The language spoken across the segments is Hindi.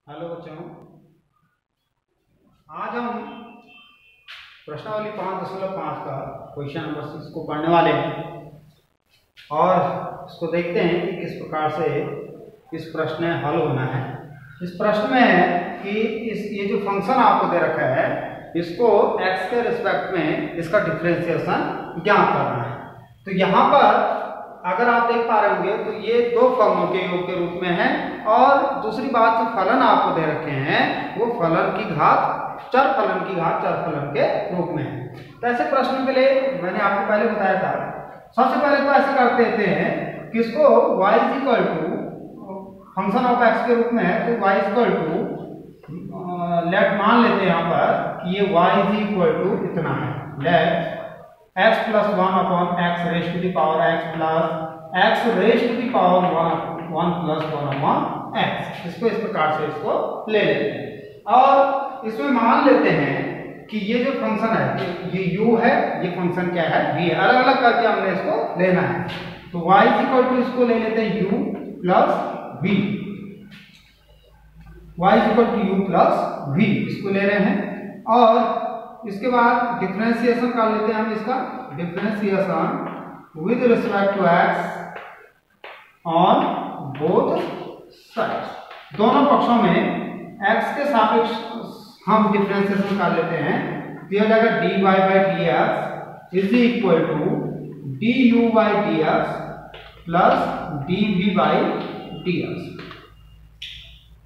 हेलो बच्चों, आज हम प्रश्नावली 5.5 का क्वेश्चन नंबर 6 को पढ़ने वाले हैं और इसको देखते हैं कि किस प्रकार से इस प्रश्न में हल होना है। इस प्रश्न में है कि ये जो फंक्शन आपको दे रखा है इसको x के रिस्पेक्ट में इसका डिफरेंशिएशन ज्ञात करना है। तो यहाँ पर अगर आप देख पा रहे होंगे तो ये दो फलनों के योग के रूप में है और दूसरी बात जो फलन आपको दे रखे हैं वो फलन की घात चर फलन के रूप में है। तो ऐसे प्रश्न के लिए मैंने आपको पहले बताया था, सबसे पहले तो ऐसे कर देते हैं कि इसको y is equal to function of x के रूप में है तो y is equal to let मान लेते हैं यहाँ पर कि ये y इज इक्वल टू इतना है, late x plus 1 upon x raised to the power x plus x raised to the power 1 plus 1 upon x। इसको इस प्रकार से इसको ले लेते हैं और इसमें मान लेते हैं कि ये जो फंक्शन है ये u है, ये फंक्शन क्या है v है। अलग अलग करके हमने इसको लेना है तो y इज इक्वल टू इसको ले लेते हैं u plus v, y is equal to u plus v इसको ले रहे हैं और इसके बाद डिफरेंशिएशन कर लेते हैं हम इसका differentiation with respect to x on both sides. दोनों पक्षों में x के सापेक्ष हम डिफरेंशिएशन कर लेते हैं तो यह हो जाएगा dy by dx is equal to du by dx plus dv by dx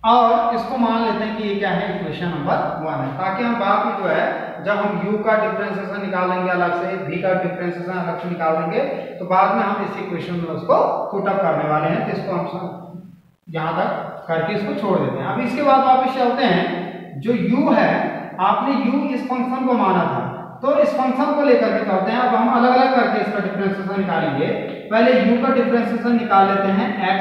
और इसको मान लेते हैं कि ये क्या है, इक्वेशन नंबर 1 है, ताकि हम बाद में जो है जब हम u का डिफरेंशिएशन निकालेंगे अलग से, v का डिफरेंशिएशन अलग से निकाल देंगे तो बाद में हम इस इक्वेशन में उसको पुट अप करने वाले हैं। तो इसको हम यहाँ तक करके इसको छोड़ देते हैं। अब इसके बाद वापस चलते हैं, जो u है आपने u इस फंक्शन को माना था तो इस फंक्शन को लेकर के चलते हैं। अब हम अलग अलग करके इसका डिफरेंशिएशन निकालेंगे। पहले u का डिफरेंशिएशन निकाल लेते हैं x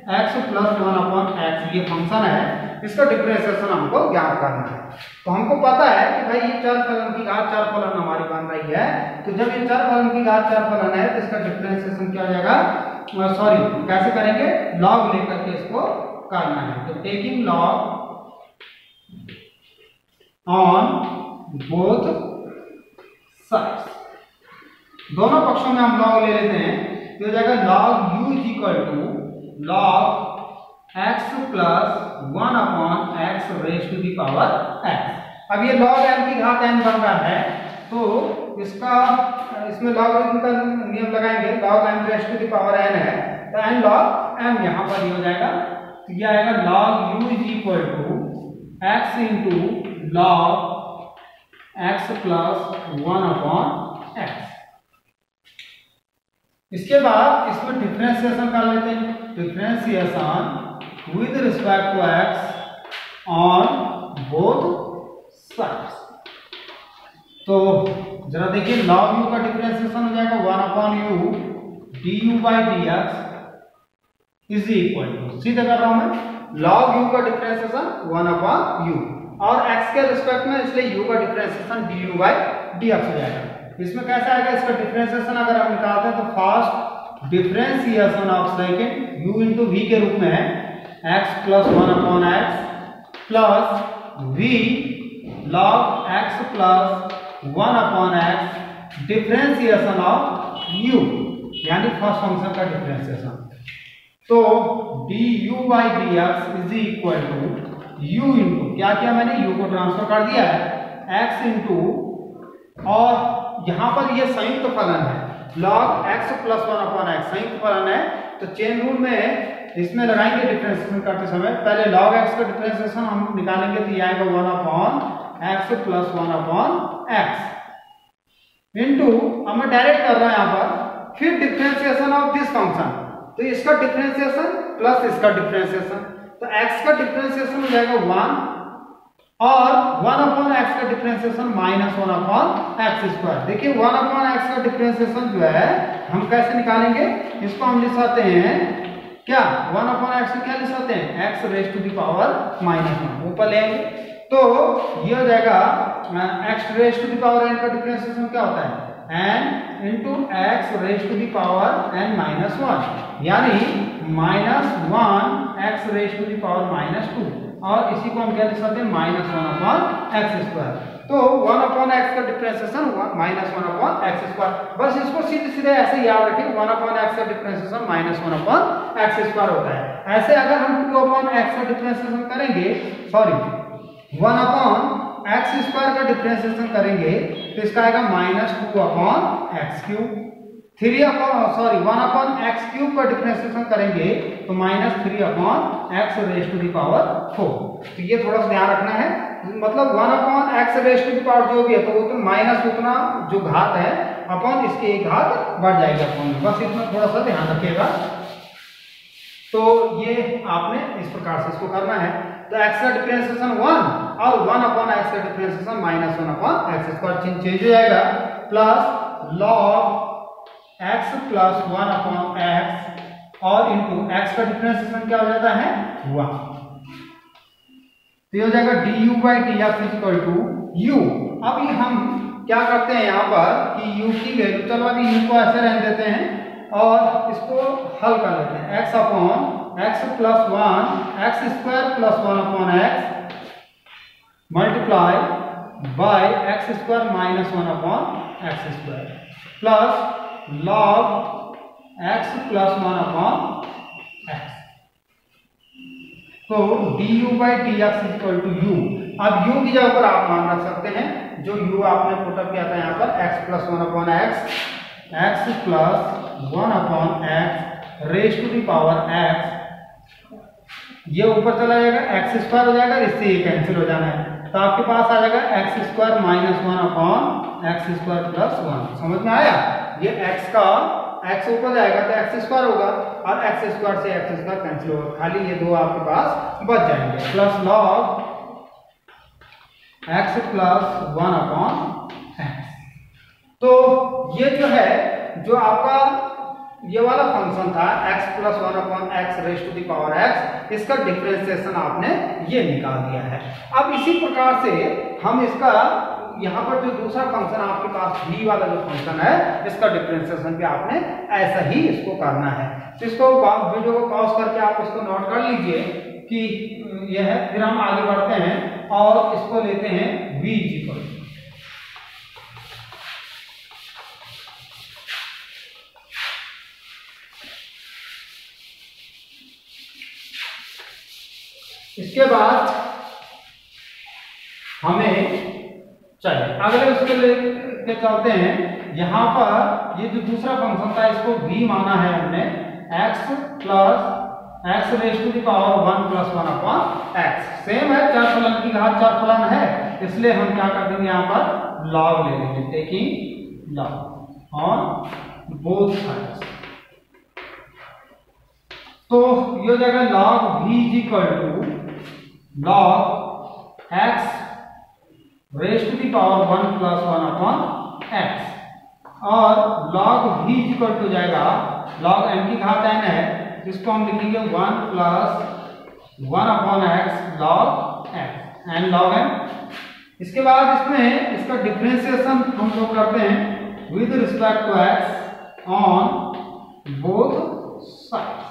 प्लस 1 अपॉन x, ये फंक्शन है, इसका डिफरेंशिएशन हमको ज्ञात करना है। तो हमको पता है कि भाई ये चर फलन की घात चर फलन हमारी बन रही है, तो जब ये चर फलन की घात चर फलन है तो इसका डिफरेंशिएशन क्या हो जाएगा, सॉरी कैसे करेंगे, लॉग लेकर के इसको करना है। तो taking log on both sides, दोनों पक्षों में हम लॉग ले लेते हैं तो हो जाएगा log u is equal to log x plus 1 upon x raise to the power x। अब ये log m की घात n बन रहा है तो इसमें लॉगरिथम का नियम लगाएंगे, log m raise to the power n है तो n log m यहाँ पर ये हो जाएगा तो ये आएगा log u is equal to x into log x plus 1 upon x। इसके बाद इसमें डिफरेंशिएशन कर लेते हैं, differentiation with respect to x on both sides. तो जरा देखिए log u का डिफरेंशिएशन हो जाएगा 1 upon u du by dx is equal to, सीधे कर रहा हूं मैं, log u का डिफरेंशिएशन 1 अपॉन u और x के रिस्पेक्ट में इसलिए u का डिफरेंशिएशन du बाई dx हो जाएगा। इसमें कैसा आएगा, इसका डिफरेंशिएशन अगर हम निकालते हैं तो first differentiation of second u into v के रूप में है x plus 1 upon x plus v log x plus 1 upon x differentiation of u यानी फर्स्ट फंक्शन का डिफरेंशिएशन। तो du by dx is equal to u into क्या किया मैंने, u को ट्रांसफर कर दिया है x इंटू और यहाँ पर ये संयुक्त फलन है log x plus 1 upon x संयुक्त फलन है तो चेन रूल में इसमें लगाएंगे डिफरेंशिएशन करते समय, पहले log x का डिफरेंशिएशन हम निकालेंगे तो ये आएगा 1 upon x plus 1 upon x into अब मैं डायरेक्ट कर रहा हूं यहाँ पर, फिर डिफरेंशिएशन ऑफ दिस फंक्शन तो इसका डिफरेंशिएशन प्लस इसका डिफरेंशिएशन तो x का डिफरेंशिएशन हो जाएगा 1 और 1 अपॉन x का differentiation minus 1 upon x square. देखिए 1 अपॉन x का डिफरेंशिएशन जो है हम कैसे निकालेंगे, इसको हम लिख सकते हैं क्या, 1 अपॉन x को क्या लिख सकते हैं, x raise to the power minus 1 ऊपर ले आएंगे तो ये हो जाएगा x raise to the power n का डिफरेंशिएशन क्या होता है n into x raise to the power n minus 1 यानी -1 x raise to the power -2 और इसी को हम क्या लिख सकते हैं -1/x²। तो 1/x का डिफरेंशिएशन -1/x²। बस इसको सीधे सीधे ऐसे याद रखें, 1/x का डिफरेंशिएशन -1/x² होता है। ऐसे अगर हम 2/x का डिफरेंशिएशन करेंगे, सॉरी 1/x² का डिफरेंशिएशन करेंगे तो इसका आएगा -2/x³। 1/x³ का डिफरेंशिएशन करेंगे तो -3/x⁴। तो ये थोड़ा सा ध्यान रखना है, मतलब 1/x⁴ जो भी है तो वो तो माइनस उतना जो घात है अपॉन इसके एक घात बढ़ जाएगा अपॉन, बस इतना थोड़ा सा ध्यान रखिएगा। तो ये आपने इस प्रकार से इसको करना है। तो x का डिफरेंशिएशन 1 और 1/x का डिफरेंशिएशन -1/x² चेंज हो जाएगा, plus log x plus 1/x और इंटू x का डिफरेंशिएशन क्या हो जाता है 1। तो ये हो जाएगा du/dx u। अब ये हम क्या करते हैं यहाँ पर कि u की वैल्यू, चलो अभी u को ऐसे रहने देते हैं और इसको हल कर लेते हैं। x/x plus 1 x² plus 1/x multiply by x² minus 1/x² plus log x plus 1/x। तो du/dx u। अब u की जगह पर आप मान रख सकते हैं जो u आपने पुटअप किया था यहाँ पर x plus 1/x, x plus 1/x raise to the power x, ये ऊपर चला जाएगा x² हो जाएगा, इससे ये कैंसिल हो जाना है। तो आपके पास आ जाएगा x² माइनस 1/x² प्लस 1। समझ में आया? ये x का x ऊपर जाएगा तो x² होगा और x² से x² कैंसिल होगा, खाली ये दो आपके पास बच जाएंगे। Plus log x plus 1/x। तो ये जो है जो आपका ये वाला फंक्शन था x plus 1/x raise to the power x, इसका डिफरेंशिएशन आपने ये निकाल दिया है। अब इसी प्रकार से हम इसका यहाँ पर जो दूसरा फंक्शन आपके पास v वाला जो फंक्शन है इसका डिफरेंशिएशन भी आपने ऐसा ही इसको करना है। तो इसको वीडियो को पॉज करके आप इसको नोट कर लीजिए कि यह है। फिर हम आगे बढ़ते हैं और इसको लेते हैं v इक्वल, इसके बाद हमें चलिए अगले उसके लेके चलते हैं। यहाँ पर ये जो दूसरा फंक्शन था इसको v माना है हमने, x plus x raise to the power 1 plus 1/x। Same है, चार फलन की घात चार फलन है, इसलिए हम क्या कर देंगे यहाँ पर log ले लेंगे, taking log on both sides. तो ये हो जाएगा log v is equal to log x raise to the power 1 plus 1/x और log v इक्वल टू जाएगा log m की घात n है, इसको हम लिखेंगे 1 plus 1/x log x n log m। इसके बाद इसमें इसका डिफरेंशिएशन हम लोग करते हैं with respect to x on both sides.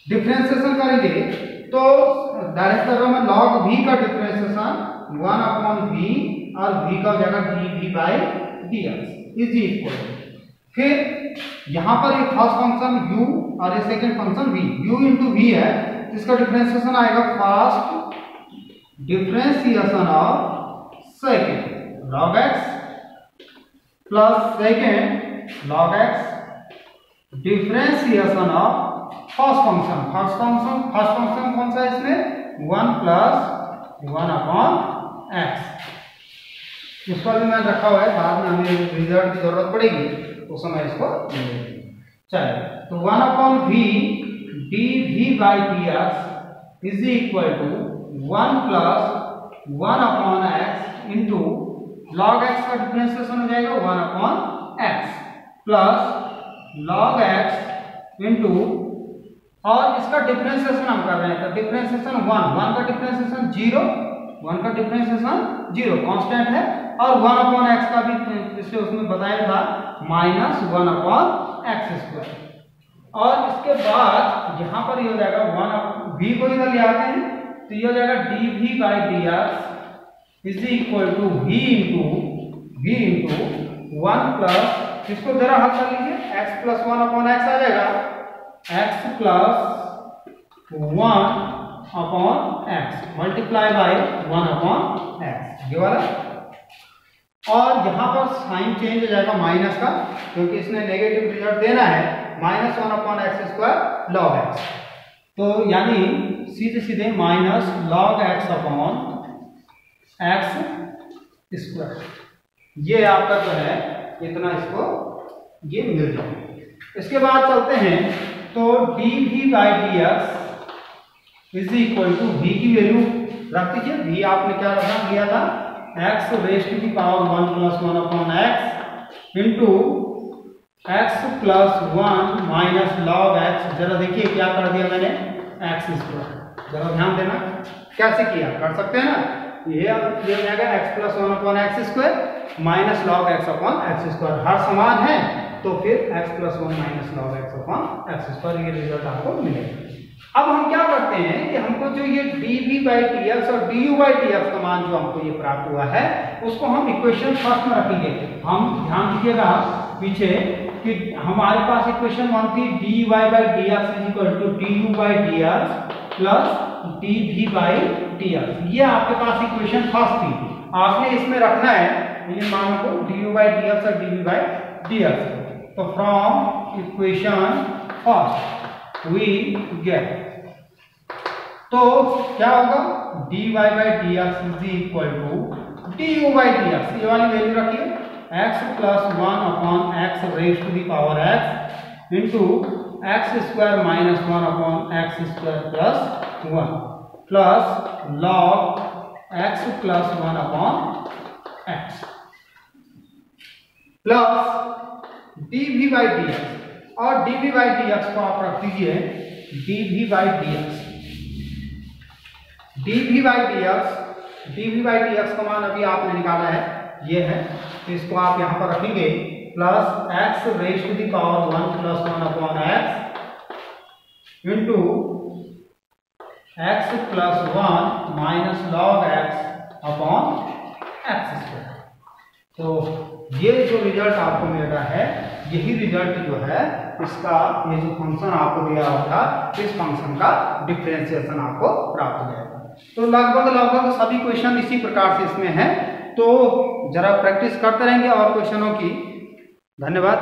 Differentiation करेंगे तो डायरेक्ट कर रहा हूं मैं log v का डिफरेंशिएशन 1/v और v का हो जाएगा dv/dx इज इक्वल। फिर यहाँ पर एक फर्स्ट फंक्शन u और ये second function v, u into v है, इसका डिफरेंशिएशन आएगा first differentiation of second log x plus second log x differentiation of first function. First function कौन सा है इसमें 1 प्लस 1/x। इसका भी मैंने रखा हुआ है, बाद में हमें रिजल्ट की जरूरत पड़ेगी उस समय इसको ले लेंगे। चलिए तो 1/v dv/dx is equal to 1 plus 1/x into log x का डिफरेंशिएशन हो जाएगा 1/x plus log x into, और इसका डिफरेंशिएशन हम कर रहे हैं तो डिफरेंशिएशन 1 का डिफरेंशिएशन 0, 1 का डिफरेंशिएशन 0 कांस्टेंट है, और 1/x का भी पिछले उसमें बताया था -1/x²। और इसके बाद यहाँ पर ये हो जाएगा v को इधर ले आते हैं तो ये हो जाएगा dv by dx is equal to v into 1 plus, इसको जरा हल कर लीजिए, x प्लस 1 अपॉन x आ जाएगा, x plus 1 upon x multiply by 1 upon x, ये वाला। और यहाँ पर साइन चेंज हो जाएगा माइनस का, क्योंकि इसने नेगेटिव रिजल्ट देना है, minus 1 upon x square log x, तो यानी सीधे सीधे minus log x upon x square, ये आपका जो है इतना इसको ये मिल जाएगा। इसके बाद चलते हैं तो dv by dx is equal to v की वैल्यू रख दीजिए, v आपने क्या रखा दिया था, x raise to the power 1 plus 1 upon x into x plus 1 minus log x, जरा देखिए क्या कर दिया मैंने, x स्क्वायर, जरा ध्यान देना कैसे किया, कर सकते हैं ना, ये हो जाएगा x plus 1 upon x square minus log x upon x square, हर समान है तो फिर x plus 1 minus log x upon x square, ये रिजल्ट आपको मिलेगा। अब हम क्या करते हैं कि हमको जो ये dv बाई dx और du बाई dx का मान जो हमको ये प्राप्त हुआ है उसको हम इक्वेशन फर्स्ट में रखेंगे। हम ध्यान दीजिएगा पीछे कि हमारे पास इक्वेशन 1 थी dy by dx is equal to du by dx plus dv by dx, ये आपके पास इक्वेशन फर्स्ट थी, आपने इसमें रखना है ये मान को du बाई dx और dv बाई dx। तो from equation first we get, तो क्या होगा dy by dx is equal to du by dx, ये वाली वैल्यू रखिए, x plus 1 upon x raise to the power x into x square minus 1 upon x square plus 1 plus log x plus 1 upon x plus dv by dx, और dv बाई dx को आप रख दीजिए dv by dx, dv by dx का मान अभी आपने निकाला है ये है, तो इसको आप यहाँ पर रखेंगे plus x raise to the power 1 plus 1 upon x into x plus 1 minus log x upon x square. तो ये जो रिजल्ट आपको मिल रहा है यही रिजल्ट जो है इसका, ये जो फंक्शन आपको दिया हुआ था इस फंक्शन का डिफरेंशिएशन आपको प्राप्त हो जाएगा। तो लगभग सभी क्वेश्चन इसी प्रकार से इसमें है, तो जरा प्रैक्टिस करते रहेंगे और क्वेश्चनों की। धन्यवाद।